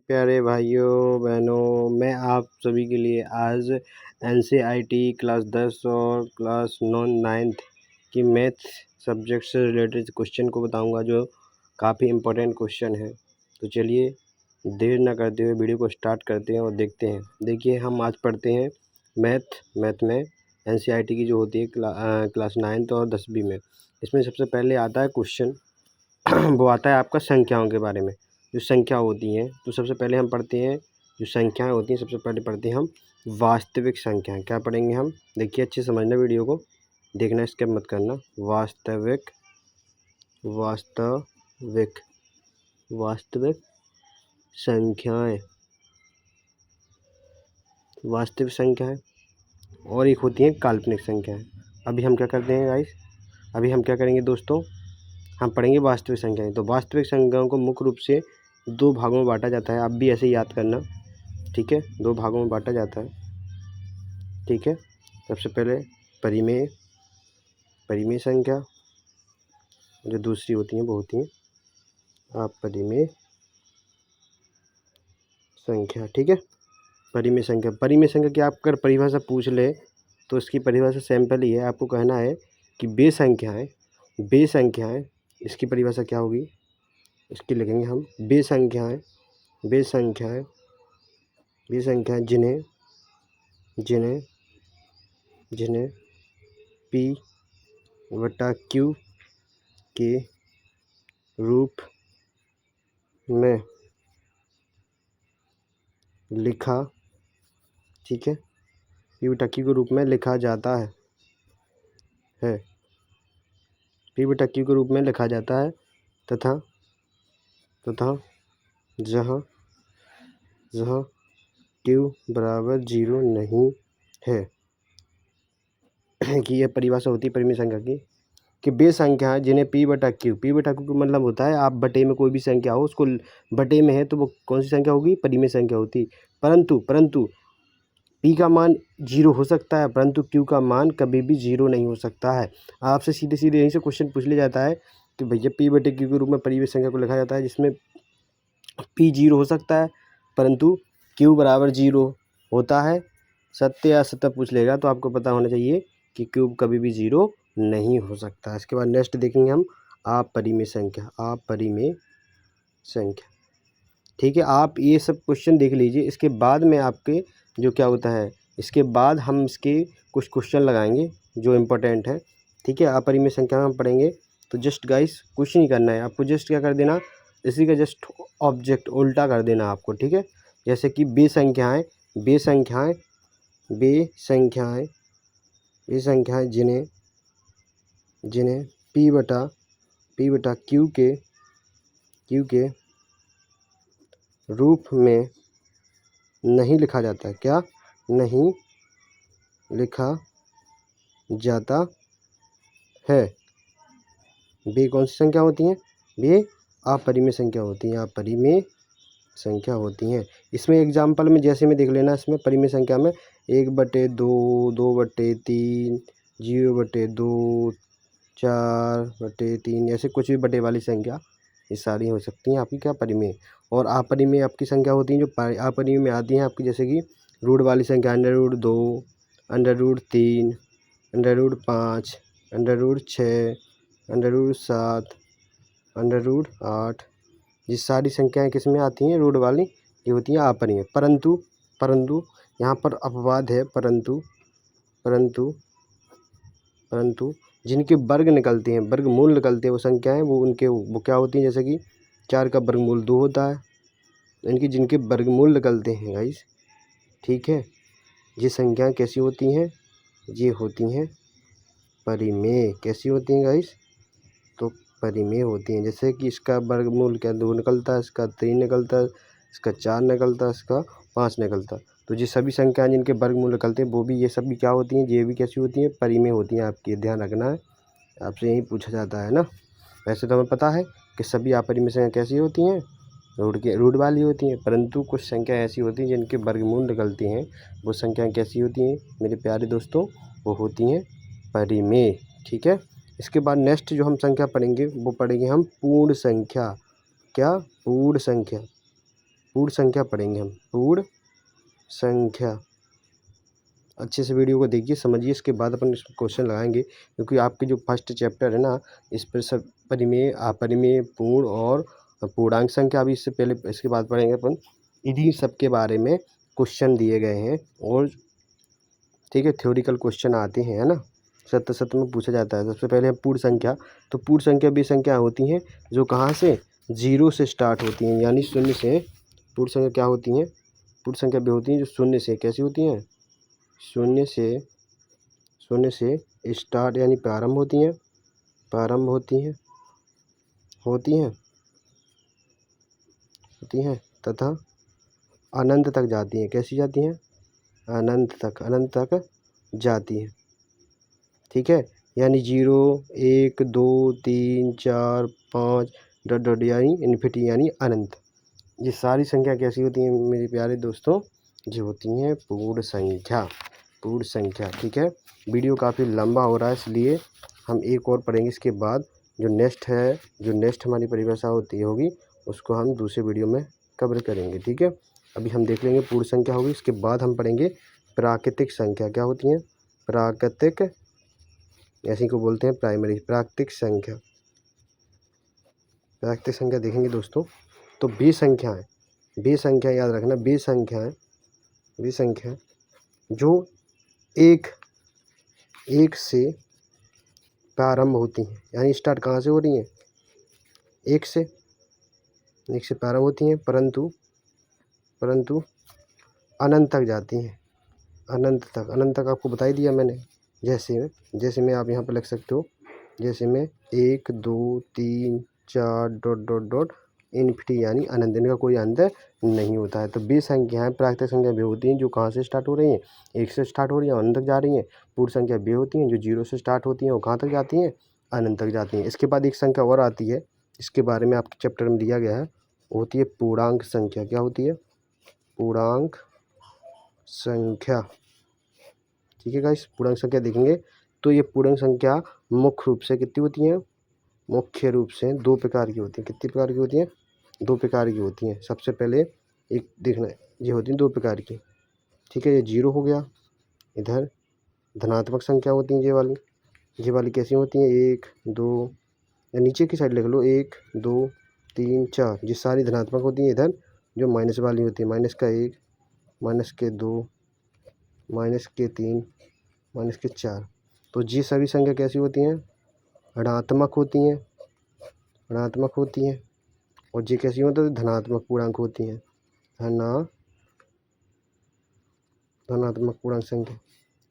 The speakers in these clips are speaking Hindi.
प्यारे भाइयों बहनों, मैं आप सभी के लिए आज एनसीईआरटी क्लास 10 और क्लास 9th की मैथ्स सब्जेक्ट से रिलेटेड क्वेश्चन को बताऊंगा, जो काफ़ी इम्पोर्टेंट क्वेश्चन है। तो चलिए देर ना करते हुए वीडियो को स्टार्ट करते हैं और देखते हैं। देखिए, हम आज पढ़ते हैं मैथ में एनसीईआरटी की जो होती है क्लास 9th और 10वीं में। इसमें सबसे पहले आता है क्वेश्चन वो आता है आपका संख्याओं के बारे में। जो संख्या होती हैं, तो सबसे पहले हम पढ़ते हैं जो संख्याएं होती हैं। सबसे पहले पढ़ते हैं हम वास्तविक संख्याएं। क्या पढ़ेंगे हम? देखिए, अच्छे समझना, वीडियो को देखना, स्किप मत करना। वास्तविक वास्तविक वास्तविक संख्याएं, वास्तविक संख्याएं। और एक होती हैं काल्पनिक संख्याएं। अभी हम क्या करते हैं गाइस? अभी हम क्या करेंगे दोस्तों? हम पढ़ेंगे वास्तविक संख्याएं। तो वास्तविक संख्याओं को मुख्य रूप से 2 भागों में बांटा जाता है। आप भी ऐसे याद करना, ठीक है? 2 भागों में बांटा जाता है, ठीक है? सबसे पहले परिमेय संख्या, जो दूसरी होती हैं वो होती हैं अपरिमेय संख्या, ठीक है? परिमेय संख्या की आप अगर परिभाषा पूछ ले तो इसकी परिभाषा सिंपल ही है। आपको कहना है कि वे संख्याएं, इसकी परिभाषा क्या होगी? इसकी लिखेंगे हम वे संख्याएं जिन्हें P/Q के रूप में लिखा, ठीक है? P/Q के रूप में लिखा जाता है P/Q के रूप में लिखा जाता है तथा जहाँ Q बराबर 0 नहीं है कि यह परिभाषा होती है परिमेय संख्या की, कि वे संख्या जिन्हें P/Q का मतलब होता है आप बटे में कोई भी संख्या हो, उसको बटे में है तो वो कौन सी संख्या होगी? परिमेय संख्या होती। परंतु P का मान 0 हो सकता है, परंतु Q का मान कभी भी 0 नहीं हो सकता है। आपसे सीधे यहीं से क्वेश्चन पूछ लिया जाता है कि भैया P/Q के रूप में परिमेय संख्या को लिखा जाता है जिसमें P 0 हो सकता है परंतु Q बराबर 0 होता है। सत्य या असत्य पूछ लेगा तो आपको पता होना चाहिए कि Q कभी भी 0 नहीं हो सकता। इसके बाद नेक्स्ट देखेंगे हम अपरिमेय संख्या, ठीक है? आप ये सब क्वेश्चन देख लीजिए। इसके बाद में आपके जो क्या होता है, इसके बाद हम इसके कुछ क्वेश्चन लगाएंगे जो इम्पोर्टेंट है, ठीक है? अपरिमेय संख्या में हम पढ़ेंगे। तो जस्ट गाइस कुछ नहीं करना है आपको, जस्ट क्या कर देना, इसी का जस्ट ऑब्जेक्ट उल्टा कर देना आपको, ठीक है? जैसे कि वे संख्याएं जिन्हें P/Q के रूप में नहीं लिखा जाता है। क्या नहीं लिखा जाता है? वे कौन सी संख्या होती हैं? वे अपरिमेय संख्या होती हैं। इसमें एग्जाम्पल में जैसे में देख लेना, इसमें परिमेय संख्या में 1/2, 2/3, 0/2, 4/3, ऐसे कुछ भी बटे वाली संख्या ये सारी हो सकती हैं आपकी क्या? परिमेय। और अपरिमेय आपकी संख्या होती हैं जो अपरिमेय में आती हैं आपकी, जैसे कि रूट वाली संख्या √2, √3, √5, √6, √7, √8, ये सारी संख्याएं किस में आती हैं? रूट वाली, ये होती हैं अपरिमेय। परंतु यहाँ पर अपवाद है, परंतु जिनके वर्ग निकलते हैं, वर्गमूल निकलते हैं वो संख्याएं, वो क्या होती हैं? जैसे कि 4 का वर्गमूल 2 होता है। जिनके वर्गमूल निकलते हैं गाइस, ठीक है, ये संख्याएं कैसी होती हैं? ये होती हैं परिमेय। कैसी होती हैं गाइस? तो परिमेय होती हैं। जैसे कि इसका वर्गमूल क्या 2 निकलता है, इसका 3 निकलता है, इसका 4 निकलता है, इसका 5 निकलता है। तो ये सभी संख्याएं जिनके वर्गमूल निकलते हैं वो भी, ये सभी क्या होती हैं? ये भी कैसी होती हैं? परिमेय होती हैं आपकी। ध्यान रखना है, आपसे यही पूछा जाता है ना। वैसे तो हमें पता है कि सभी अपरिमेय संख्या कैसी होती हैं? रूट वाली होती हैं, परंतु कुछ संख्या ऐसी होती हैं जिनके वर्गमूल निकलती हैं, वो संख्याएं कैसी होती हैं मेरे प्यारे दोस्तों? वो होती हैं परिमेय, ठीक है? इसके बाद नेक्स्ट जो हम संख्या पढ़ेंगे वो पढ़ेंगे हम पूर्ण संख्या। क्या? पूर्ण संख्या। पूर्ण संख्या पढ़ेंगे हम, पूर्ण संख्या। अच्छे से वीडियो को देखिए, समझिए, इसके बाद अपन इसमें क्वेश्चन लगाएंगे, क्योंकि आपके जो फर्स्ट चैप्टर है ना, इस पर सब परिमेय, अपरिमेय, पूर्ण और पूर्णांक संख्या, अभी इससे पहले इसके बाद पढ़ेंगे अपन। इन्हीं सब के बारे में क्वेश्चन दिए गए हैं, और ठीक है, थ्योरिकल क्वेश्चन आते हैं, है ना, सत्र में पूछा जाता है। सबसे पहले हम पूर्ण संख्या, तो पूर्ण संख्या वे संख्या होती हैं जो कहाँ से, 0 से स्टार्ट होती हैं, यानी शून्य से। पूर्ण संख्या क्या होती हैं, पूर्ण संख्या वे होती हैं जो शून्य से, कैसी होती हैं, शून्य से स्टार्ट यानी प्रारंभ होती हैं, होती हैं तथा अनंत तक जाती हैं। कैसी जाती हैं, अनंत तक जाती हैं। ठीक है, यानी 0, 1, 2, 3, 4, 5 डॉट डॉट यानी इन्फिनिटी यानी अनंत। ये सारी संख्या कैसी होती हैं मेरे प्यारे दोस्तों, ये होती हैं पूर्ण संख्या। ठीक है, वीडियो काफ़ी लंबा हो रहा है, इसलिए हम एक और पढ़ेंगे। इसके बाद जो नेक्स्ट हमारी परिभाषा होगी, उसको हम दूसरे वीडियो में कवर करेंगे। ठीक है, अभी हम देख लेंगे पूर्ण संख्या होगी, इसके बाद हम पढ़ेंगे प्राकृतिक संख्या। क्या होती हैं, प्राकृतिक, ऐसी को बोलते हैं प्राइमरी, प्राकृतिक संख्या देखेंगे दोस्तों। तो बे संख्या याद रखना, बे संख्या जो एक से प्रारंभ होती हैं, यानी स्टार्ट कहाँ से हो रही हैं, एक से प्रारंभ होती हैं, परंतु अनंत तक जाती हैं, अनंत तक आपको बता ही दिया मैंने। जैसे में आप यहाँ पर लिख सकते हो, जैसे में 1, 2, 3, 4 डॉट डॉट डॉट इन्फिनिटी यानी अनंत, इनका कोई अंत नहीं होता है। तो बे संख्याएँ प्राकृतिक संख्या वे होती हैं जो कहाँ से स्टार्ट हो रही हैं, 1 से स्टार्ट हो रही हैं, अनंत तक जा रही हैं। पूर्ण संख्या वे होती हैं जो 0 से स्टार्ट होती हैं और कहाँ तक जाती हैं, अनंत तक जाती हैं। इसके बाद एक संख्या और आती है, इसके बारे में आपके चैप्टर में दिया गया है, वो होती है पूर्णांक संख्या। क्या होती है, पूर्णांक संख्या। ठीक है गाइस, पूर्णांक संख्या देखेंगे तो ये पूर्णांक संख्या मुख्य रूप से कितनी होती हैं, मुख्य रूप से 2 प्रकार की होती हैं। कितनी प्रकार की होती हैं, 2 प्रकार की होती हैं। सबसे पहले एक देखना, ये होती हैं 2 प्रकार की। ठीक है, ये 0 हो गया, इधर धनात्मक संख्या होती हैं ये वाली कैसी होती हैं, 1, 2, या नीचे की साइड लिख लो, 1, 2, 3, 4, ये सारी धनात्मक होती हैं। इधर जो माइनस वाली होती है, माइनस का 1, माइनस के 2, माइनस के 3, माइनस के 4। तो ये सभी संख्या कैसी होती हैं, ऋणात्मक होती हैं, और ये कैसी होती है, धनात्मक पूर्णांक होती हैं, धनात्मक पूर्णांक संख्या।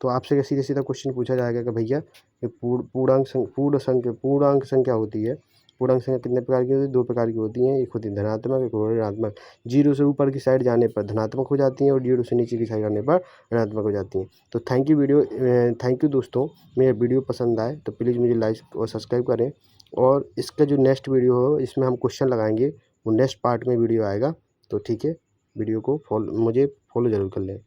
तो आपसे सीधा क्वेश्चन पूछा जाएगा कि भैया ये पूर्णांक संख्या होती है, पूर्णांक संख्या कितने प्रकार की होती है, 2 प्रकार की होती हैं, एक होती है धनात्मक, एक होती है ऋणात्मक। 0 से ऊपर की साइड जाने पर धनात्मक हो जाती हैं और 0 से नीचे की साइड जाने पर ऋणात्मक हो जाती हैं। तो थैंक यू दोस्तों, मेरा वीडियो पसंद आए तो प्लीज़ मुझे लाइक और सब्सक्राइब करें, और इसका जो नेक्स्ट वीडियो हो इसमें हम क्वेश्चन लगाएंगे, वो नेक्स्ट पार्ट में वीडियो आएगा। तो ठीक है, वीडियो को मुझे फॉलो ज़रूर कर लें।